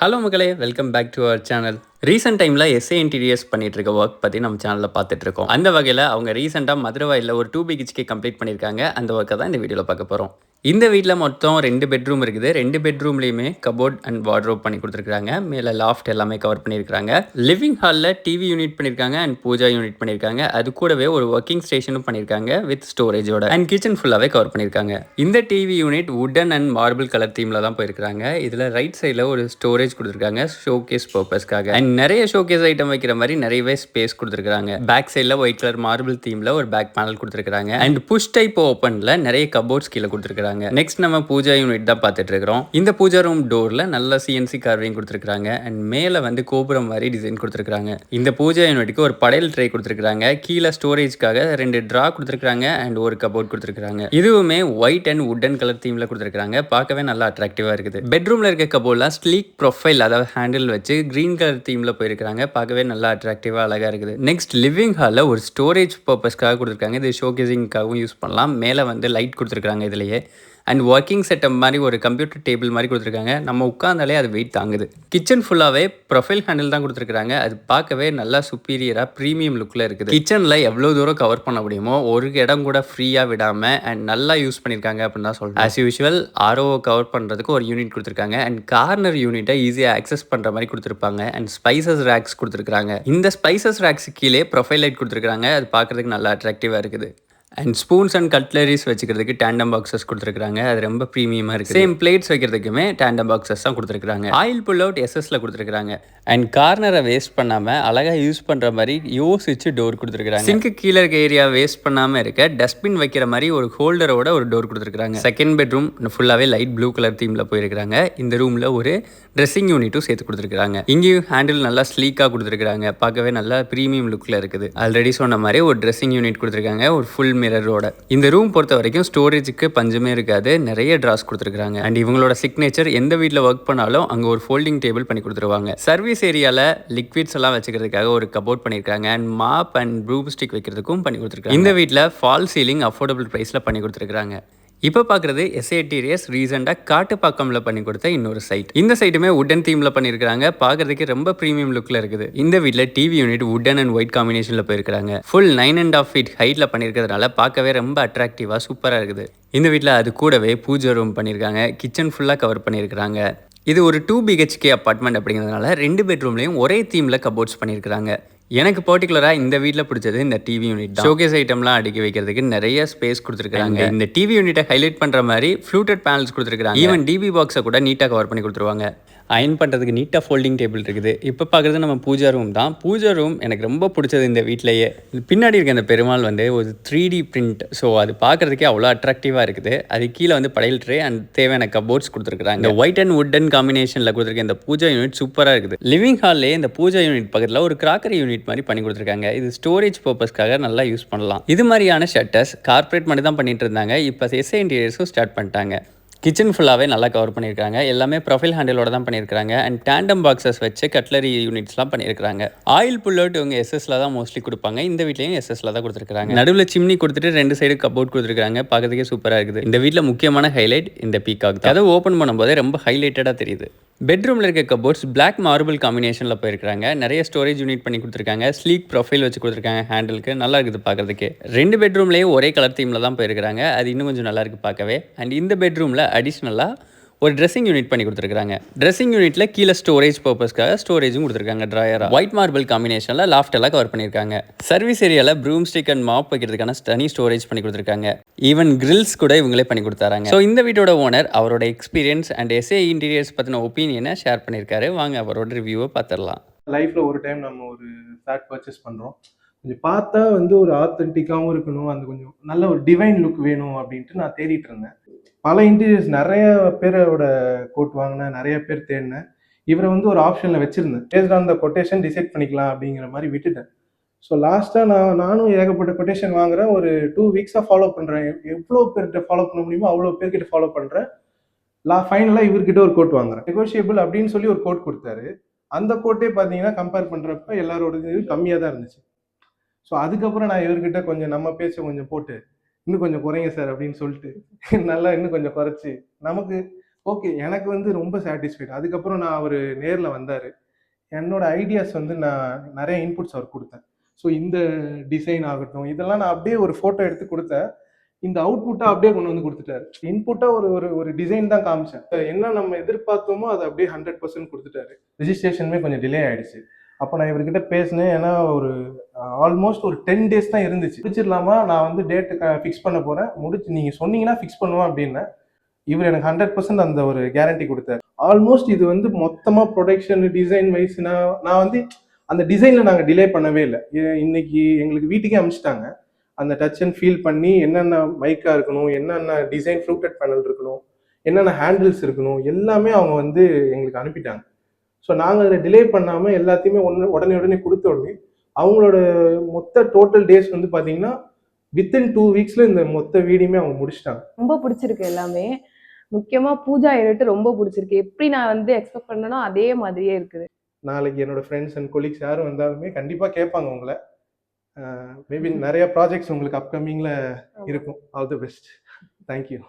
Hello மக்களே, welcome back to our channel. Recent டைமில் SA interiors பண்ணிட்டு இருக்க ஒர்க் பற்றி நம்ம சேனலில் பார்த்துட்டு இருக்கோம். அந்த வகையில் அவங்க ரீசெண்டாக மதுரவாயில் ஒரு 2 BHK கம்ப்ளீட் பண்ணியிருக்காங்க. அந்த ஒர்க்கை தான் இந்த வீடியோவில் பார்க்க போகிறோம். இந்த வீட்டில் மொத்தம் 2 பெட்ரூம் இருக்குது. 2 பெட்ரூம்லேயுமே கபோர்ட் அண்ட் வார்ட்ரோப் பண்ணி கொடுத்துருக்காங்க. மேலே லாஃப்ட் எல்லாமே கவர் பண்ணியிருக்காங்க. லிவிங் ஹாலில் டிவி யூனிட் பண்ணியிருக்காங்க அண்ட் பூஜா யூனிட் பண்ணியிருக்காங்க. அது கூடவே ஒரு ஒர்க்கிங் ஸ்டேஷனும் பண்ணியிருக்காங்க வித் ஸ்டோரேஜோட அண்ட் கிச்சன் ஃபுல்லாகவே கவர் பண்ணியிருக்காங்க. இந்த டிவி யூனிட் வுடன் அண்ட் மார்பிள் கலர் தீமில் தான் போயிருக்காங்க. இதில் ரைட் சைடில் ஒரு ஸ்டோரேஜ் கொடுத்துருக்காங்க ஷோகேஸ் பர்பஸ்க்காக. அண்ட் நிறைய ஷோகேஸ் ஐட்டம் வைக்கிற மாதிரி நிறையவே ஸ்பேஸ் கொடுத்துருக்காங்க. பேக் சைடில் ஒயிட் கலர் மார்பிள் தீமில் ஒரு பேக் பேனல் கொடுத்துருக்காங்க. அண்ட் புஷ் டைப் ஓப்பனில் நிறைய கபோர்ட்ஸ் கீழே கொடுத்துருக்காங்க. நெக்ஸ்ட் நம்ம பூஜா யூனிட் தான் பார்த்துட்டு இருக்கிறோம். இந்த பூஜா ரூம் டோர்ல நல்ல சிஎன்சி கார்விங் கொடுத்துருக்காங்க. அண்ட் மேல வந்து கோபுரம் மாதிரி டிசைன் கொடுத்துருக்காங்க. இந்த பூஜா யூனிட்டுக்கு ஒரு படையல் ட்ரே கொடுத்துருக்காங்க. கீழே ஸ்டோரேஜ்க்காக 2 ட்ரா கொடுத்துருக்காங்க அண்ட் ஒரு கபோர்ட் கொடுத்துருக்காங்க. இதுவுமே ஒயிட் அண்ட் வுடன் கலர் தீம்ல கொடுத்துருக்காங்க. பார்க்கவே நல்லா அட்ராக்டிவா இருக்குது. பெட்ரூம்ல இருக்க கபோர்ட்ல ஸ்லீக் ப்ரொஃபைல் அதாவது ஹேண்டில் வச்சு கிரீன் கலர் தீம்ல போயிருக்காங்க. பார்க்கவே நல்லா அட்ராக்டிவா அழகா இருக்குது. நெக்ஸ்ட் லிவிங் ஹாலில் ஒரு ஸ்டோரேஜ் பர்பஸ்க்காக கொடுத்துருக்காங்க. இது ஷோகேசிங்காகவும் யூஸ் பண்ணலாம். மேலே வந்து லைட் கொடுத்துருக்காங்க இதுலயே. அண்ட் ஒர்க்கிங் செட்டப் மாதிரி ஒரு கம்ப்யூட்டர் டேபிள் மாதிரி கொடுத்துருக்காங்க. நம்ம உட்காந்தாலே அது வெயிட் தாங்குது. கிச்சன் ஃபுல்லாகவே ப்ரொஃபைல் ஹேண்டில் தான் கொடுத்துருக்காங்க. அது பார்க்கவே நல்லா சுப்பீரியராக ப்ரீமியம் லுக்கில் இருக்குது. கிச்சனில் எவ்வளோ தூரம் கவர் பண்ண முடியுமோ ஒரு இடம் கூட ஃப்ரீயாக விடாமல் அண்ட் நல்லா யூஸ் பண்ணியிருக்காங்க அப்படின்னு தான் சொல்கிறேன். ஆஸ் யூஷுவல் ஆர்ஓ கவர் பண்ணுறதுக்கு ஒரு யூனிட் கொடுத்துருக்காங்க. அண்ட் கார்னர் யூனிட்டை ஈஸியாக ஆக்சஸ் பண்ணுற மாதிரி கொடுத்துருப்பாங்க. அண்ட் ஸ்பைசஸ் ரேக்ஸ் கொடுத்துருக்காங்க. இந்த ஸ்பைசஸ் ரேக்ஸ் கீழே ப்ரொஃபைல் லைட் கொடுத்துருக்காங்க. அது பார்க்குறதுக்கு நல்லா அட்ராக்டிவாக இருக்குது. அண்ட் ஸ்பூன்ஸ் அண்ட் கட்லரிஸ் வச்சுக்கிறதுக்கு டேண்டம் பாக்ஸஸ் கொடுத்துருக்காங்க. அது ரொம்ப ப்ரீமியமாக இருக்குது. சேம் பிளேட்ஸ் வைக்கிறதுக்குமே டேண்டம் பாக்ஸஸ் தான் கொடுத்துருக்காங்க. ஆயில் புல் அவுட் எஸ்எஸ்ல கொடுத்துருக்காங்க. அண்ட் கார்னரை வேஸ்ட் பண்ணாமல் அழகாக யூஸ் பண்ணுற மாதிரி யோசிச்சு டோர் கொடுத்துருக்காங்க. சிங்க்கு கீழே இருக்க ஏரியா வேஸ்ட் பண்ணாமல் இருக்க டஸ்ட்பின் வைக்கிற மாதிரி ஒரு ஹோல்டரோட ஒரு டோர் கொடுத்துருக்காங்க. செகண்ட் பெட்ரூம் ஃபுல்லாகவே லைட் ப்ளூ கலர் தீமில் போயிருக்காங்க. இந்த ரூமில் ஒரு ட்ரெஸ்ஸிங் யூனிட்டும் சேர்த்து கொடுத்துருக்காங்க. இங்கேயும் ஹேண்டில் நல்லா ஸ்லீக்காக கொடுத்துருக்காங்க. பார்க்கவே நல்லா ப்ரீமியம் லுக்கில் இருக்குது. ஆல்ரெடி சொன்ன மாதிரி ஒரு ட்ரெஸ்ஸிங் யூனிட் கொடுத்துருக்காங்க ஒரு ஃபுல் மிரரோட. இந்த ரூம் பொறுத்த வரைக்கும் ஸ்டோரேஜுக்கு பஞ்சமே இருக்காது. நிறைய ட்ராஸ் கொடுத்துருக்காங்க. அண்ட் இவங்களோட சிக்னேச்சர் எந்த வீட்டில் ஒர்க் பண்ணாலும் அங்கே ஒரு ஃபோல்டிங் டேபிள் பண்ணி கொடுத்துருவாங்க. சர்வீஸ் ஏரியாவில் லிக்விட்ஸ் எல்லாம் வச்சுக்கிறதுக்காக ஒரு கபோர்ட் பண்ணியிருக்காங்க. And mop and broom stick வைக்கிறதுக்கும் பண்ணி கொடுத்துருக்காங்க. இந்த வீட்டில் ஃபால் சீலிங் அஃபோர்டபுள் ப்ரைஸில் பண்ணி கொடுத்துருக்காங்க. இப்போ பார்க்குறது எஸ்ஏ இன்டீரியர்ஸ் ரீசெண்டாக காட்டுப்பாக்கம்ல பண்ணி கொடுத்த இன்னொரு சைட். இந்த சைட்டுமே வுடன் தீமில் பண்ணியிருக்காங்க. பார்க்கறதுக்கு ரொம்ப ப்ரீமியம் லுக்கில் இருக்குது. இந்த வீட்டில் டிவி யூனிட் வுடன் அண்ட் ஒயிட் காம்பினேஷனில் போயிருக்காங்க. ஃபுல் 9.5 feet ஹைட்டில் பண்ணியிருக்கிறதுனால பார்க்கவே ரொம்ப அட்ராக்டிவாக சூப்பராக இருக்குது. இந்த வீட்டில் அது கூடவே பூஜை ரூம் பண்ணியிருக்காங்க. கிச்சன் ஃபுல்லாக கவர் பண்ணியிருக்காங்க. இது ஒரு 2 BHK அப்பார்ட்மெண்ட் அப்படிங்கிறதுனால 2 பெட்ரூம்லையும் ஒரே தீமில் கபோர்ட்ஸ் பண்ணியிருக்காங்க. எனக்கு பர்டிகுலராக இந்த வீட்டில் பிடிச்சது இந்த டிவி யூனிட் தான். ஷோகேஸ் ஐட்டம்லாம் அடுக்கி வைக்கிறதுக்கு நிறைய ஸ்பேஸ் கொடுத்துருக்காங்க. இந்த டிவி யூனிட்டை ஹைலைட் பண்ணுற மாதிரி ஃப்ளூட்டட் பேனல்ஸ் கொடுத்துருக்காங்க. ஈவன் டிவி பாக்ஸை கூட நீட்டாக கவர் பண்ணி கொடுத்துருவாங்க. அயன் பண்ணுறதுக்கு நீட்டாக ஃபோல்டிங் டேபிள் இருக்குது. இப்போ பார்க்குறது நம்ம பூஜா ரூம் தான். பூஜா ரூம் எனக்கு ரொம்ப பிடிச்சது இந்த வீட்டிலேயே. பின்னாடி இருக்க அந்த பெருமாள் வந்து ஒரு 3D பிரிண்ட். ஸோ அது பார்க்குறதுக்கே அவ்வளோ அட்ராக்டிவாக இருக்குது. அது கீழே வந்து படையல் ட்ரே அண்ட் தேவையான கபோர்ட்ஸ் கொடுத்துருக்காங்க. இந்த ஒயிட் அண்ட் வுடன் காம்பினேஷனில் கொடுத்துருக்க இந்த பூஜா யூனிட் சூப்பராக இருக்குது. லிவிங் ஹால்லே இந்த பூஜா யூனிட் பக்கத்தில் ஒரு கிராக்கரி யூனிட் மாதிரி பண்ணி கொடுத்துருக்காங்க. இது ஸ்டோரேஜ் பர்பஸ்க்காக நல்லா யூஸ் பண்ணலாம். இது மாதிரியான ஷட்டர்ஸ் கார்பரேட் மட்டும் தான் பண்ணிட்டு இருந்தாங்க. இப்போ எஸ்ஏ இன்டீரியர்ஸும் ஸ்டார்ட் பண்ணிட்டாங்க. கிச்சன் ஃபுல்லாகவே நல்லா கவர் பண்ணியிருக்காங்க. எல்லாமே ப்ரொஃபைல் ஹேண்டிலோட தான் பண்ணியிருக்காங்க. அண்ட் டேண்டம் பாக்ஸஸ் வச்சு கட்லரி யூனிட்ஸ்லாம் பண்ணியிருக்காங்க. ஆயில் புல் அவுட் இவங்க எஸ்எஸ்ல தான் மோஸ்ட்லி கொடுப்பாங்க. இந்த வீட்லையும் எஸ்எஸ்ல தான் கொடுத்துருக்காங்க. நடுவில் சிம்னி கொடுத்துட்டு 2 சைடு கபோர்ட் கொடுத்துருக்காங்க. பார்க்கறதுக்கே சூப்பராக இருக்குது. இந்த வீட்டில் முக்கியமான ஹைலைட் இந்த பீகாக் தான். அதை ஓப்பன் பண்ணும்போதே ரொம்ப ஹைலைட்டடாக தெரியுது. பெட்ரூமில் இருக்க கபோர்ட்ஸ் பிளாக் மார்பிள் காம்பினேஷனில் போயிருக்காங்க. நிறைய ஸ்டோரேஜ் யூனிட் பண்ணி கொடுத்துருக்காங்க. ஸ்லீக் ப்ரொஃபைல் வச்சு கொடுத்துருக்காங்க. ஹேண்டிலுக்கு நல்லா இருக்குது பார்க்கறதுக்கு. 2 பெட்ரூம்லேயும் ஒரே கலர் தீமில் தான் போயிருக்காங்க. அது இன்னும் கொஞ்சம் நல்லா இருக்குது பார்க்கவே. அண்ட் இந்த பெட்ரூமில் அடிஷ்னலாக ஒரு ட்ரெஸ்ஸிங் யூனிட் பண்ணி கொடுத்துருக்காங்க. ட்ரெஸ்ஸிங் யூனிட்ல கீழே ஸ்டோரேஜ் பர்பஸ்க்காக ஸ்டோரேஜும் கொடுத்துருக்காங்க. ட்ராயரா ஒயிட் மார்பிள் காம்பினேஷனில் லாஃப்ட் எல்லாம் கவர் பண்ணியிருக்காங்க. சர்வீஸ் ஏரியாவில் ப்ரூம் ஸ்டிக் அண்ட் மாப் வைக்கிறதுக்கான தனி ஸ்டோரேஜ் பண்ணி கொடுத்துருக்காங்க. ஈவன் கிரில்ஸ் கூட இவங்களே பண்ணி கொடுத்தாங்க. ஸோ இந்த வீட்டோட ஓனர் அவரோட எக்ஸ்பீரியன்ஸ் அண்ட் எஸ்ஏ இன்டீரியர்ஸ் பற்றின ஒப்பீனியனை ஷேர் பண்ணியிருக்காரு. வாங்க அவரோட ரிவ்யூவை பார்த்துடலாம். லைஃப்ல ஒரு டைம் நம்ம ஒரு ஃபிளாட் பர்ச்சேஸ் பண்றோம். கொஞ்சம் பார்த்தா வந்து ஒரு ஆத்தென்டிக்காகவும் இருக்கணும், அந்த கொஞ்சம் நல்ல ஒரு டிவைன் லுக் வேணும் அப்படின்ட்டு நான் தேடிட்டு இருந்தேன். பல இன்டீரியர்ஸ் நிறைய பேரோட கோட் வாங்கினேன், நிறைய பேர் தேடினேன். இவரை வந்து ஒரு ஆப்ஷனில் வச்சிருந்தேன். Based on the quotation decide பண்ணிக்கலாம் அப்படிங்கிற மாதிரி விட்டுட்டேன். ஸோ லாஸ்ட்டாக நானும் ஏகப்பட்ட கொட்டேஷன் வாங்குறேன். ஒரு 2 வீக்ஸாக ஃபாலோ பண்ணுறேன். எவ்வளோ பேர்கிட்ட ஃபாலோ பண்ண முடியுமோ அவ்வளோ பேர்கிட்ட ஃபாலோ பண்ணுறேன். ஃபைனலாக இவர்கிட்ட ஒரு கோட் வாங்குறேன். நெகோஷியபிள் அப்படின்னு சொல்லி ஒரு கோட் கொடுத்தாரு. அந்த கோட்டே பார்த்தீங்கன்னா கம்பேர் பண்ணுறப்ப எல்லாரோட இது கம்மியாக தான் இருந்துச்சு. ஸோ அதுக்கப்புறம் நான் இவர்கிட்ட கொஞ்சம் நம்ம பேச கொஞ்சம் போட்டு இன்னும் கொஞ்சம் குறைங்க சார் அப்படின்னு சொல்லிட்டு நல்லா இன்னும் கொஞ்சம் குறைச்சி நமக்கு ஓகே. எனக்கு வந்து ரொம்ப சாட்டிஸ்ஃபைடு. அதுக்கப்புறம் நான் அவரு நேர்ல வந்தாரு. என்னோட ஐடியாஸ் வந்து நான் நெறைய இன்புட்ஸ் அவருக்கு குடுத்தேன். ஸோ இந்த டிசைன் ஆகட்டும், இதெல்லாம் நான் அப்படியே ஒரு ஃபோட்டோ எடுத்து குடுத்தேன். இந்த அவுட்புட்டா அப்படியே கொண்டு வந்து குடுத்துட்டாரு. இன்புட்டா ஒரு ஒரு ஒரு டிசைன் தான் காமிச்சேன். என்ன நம்ம எதிர்பார்த்தோமோ அத அப்படியே 100% குடுத்துட்டாரு. ரிஜிஸ்ட்ரேஷனுமே கொஞ்சம் டிலே ஆயிடுச்சு. அப்ப நான் இவர்கிட்ட பேசினேன். ஏன்னா ஒரு ஆல்மோஸ்ட் ஒரு 10 டேஸ் தான் இருந்துச்சு. முடிச்சிடலாமா? நான் வந்து டேட் ஃபிக்ஸ் பண்ண போறேன். முடிச்சு நீங்க சொன்னீங்கன்னா ஃபிக்ஸ் பண்ணுவேன் அப்டின்னேன். இவர் எனக்கு 100% அந்த ஒரு கேரண்டி குடுத்தாரு. ஆல்மோஸ்ட் இது வந்து மொத்தமா புரொடக்ஷன், டிசைன் வைஸ் நான் வந்து அந்த டிசைன்ல நாங்க டிலே பண்ணவே இல்ல. இன்னைக்கு எங்களுக்கு வீட்டுக்கே அனுப்பிச்சுட்டாங்க. அந்த டச் அண்ட் ஃபீல் பண்ணி என்னென்ன மைக்கா இருக்கணும், என்னென்ன டிசைன் ஃப்ளூட்டட் பேனல் இருக்கணும், என்னென்ன ஹேண்டில்ஸ் இருக்கணும், எல்லாமே அவங்க வந்து எங்களுக்கு அனுப்பிட்டாங்க. ஸோ நாங்க அதில டிலே பண்ணாம எல்லாத்தையுமே உடனே குடுத்த உடனே, அவங்களோட மொத்த டோட்டல் டேஸ் வந்து பார்த்தீங்கன்னா, வித்தின் 2 வீக்ஸ்ல இந்த மொத்த வீடியுமே அவங்க முடிச்சுட்டாங்க. ரொம்ப பிடிச்சிருக்கு எல்லாமே. முக்கியமா பூஜா எடிட் ரொம்ப பிடிச்சிருக்கு. எப்படி நான் வந்து எக்ஸ்பெக்ட் பண்ணேனோ அதே மாதிரியே இருக்குது. நாளைக்கு என்னோட ஃப்ரெண்ட்ஸ் அண்ட் கொலீக்ஸ் யாரும் வந்தாலுமே கண்டிப்பா கேட்பாங்க உங்கள. மேபி நெறைய ப்ராஜெக்ட்ஸ் உங்களுக்கு அப்கமிங்ல ஆமா. இருக்கும். All the best. Thank you.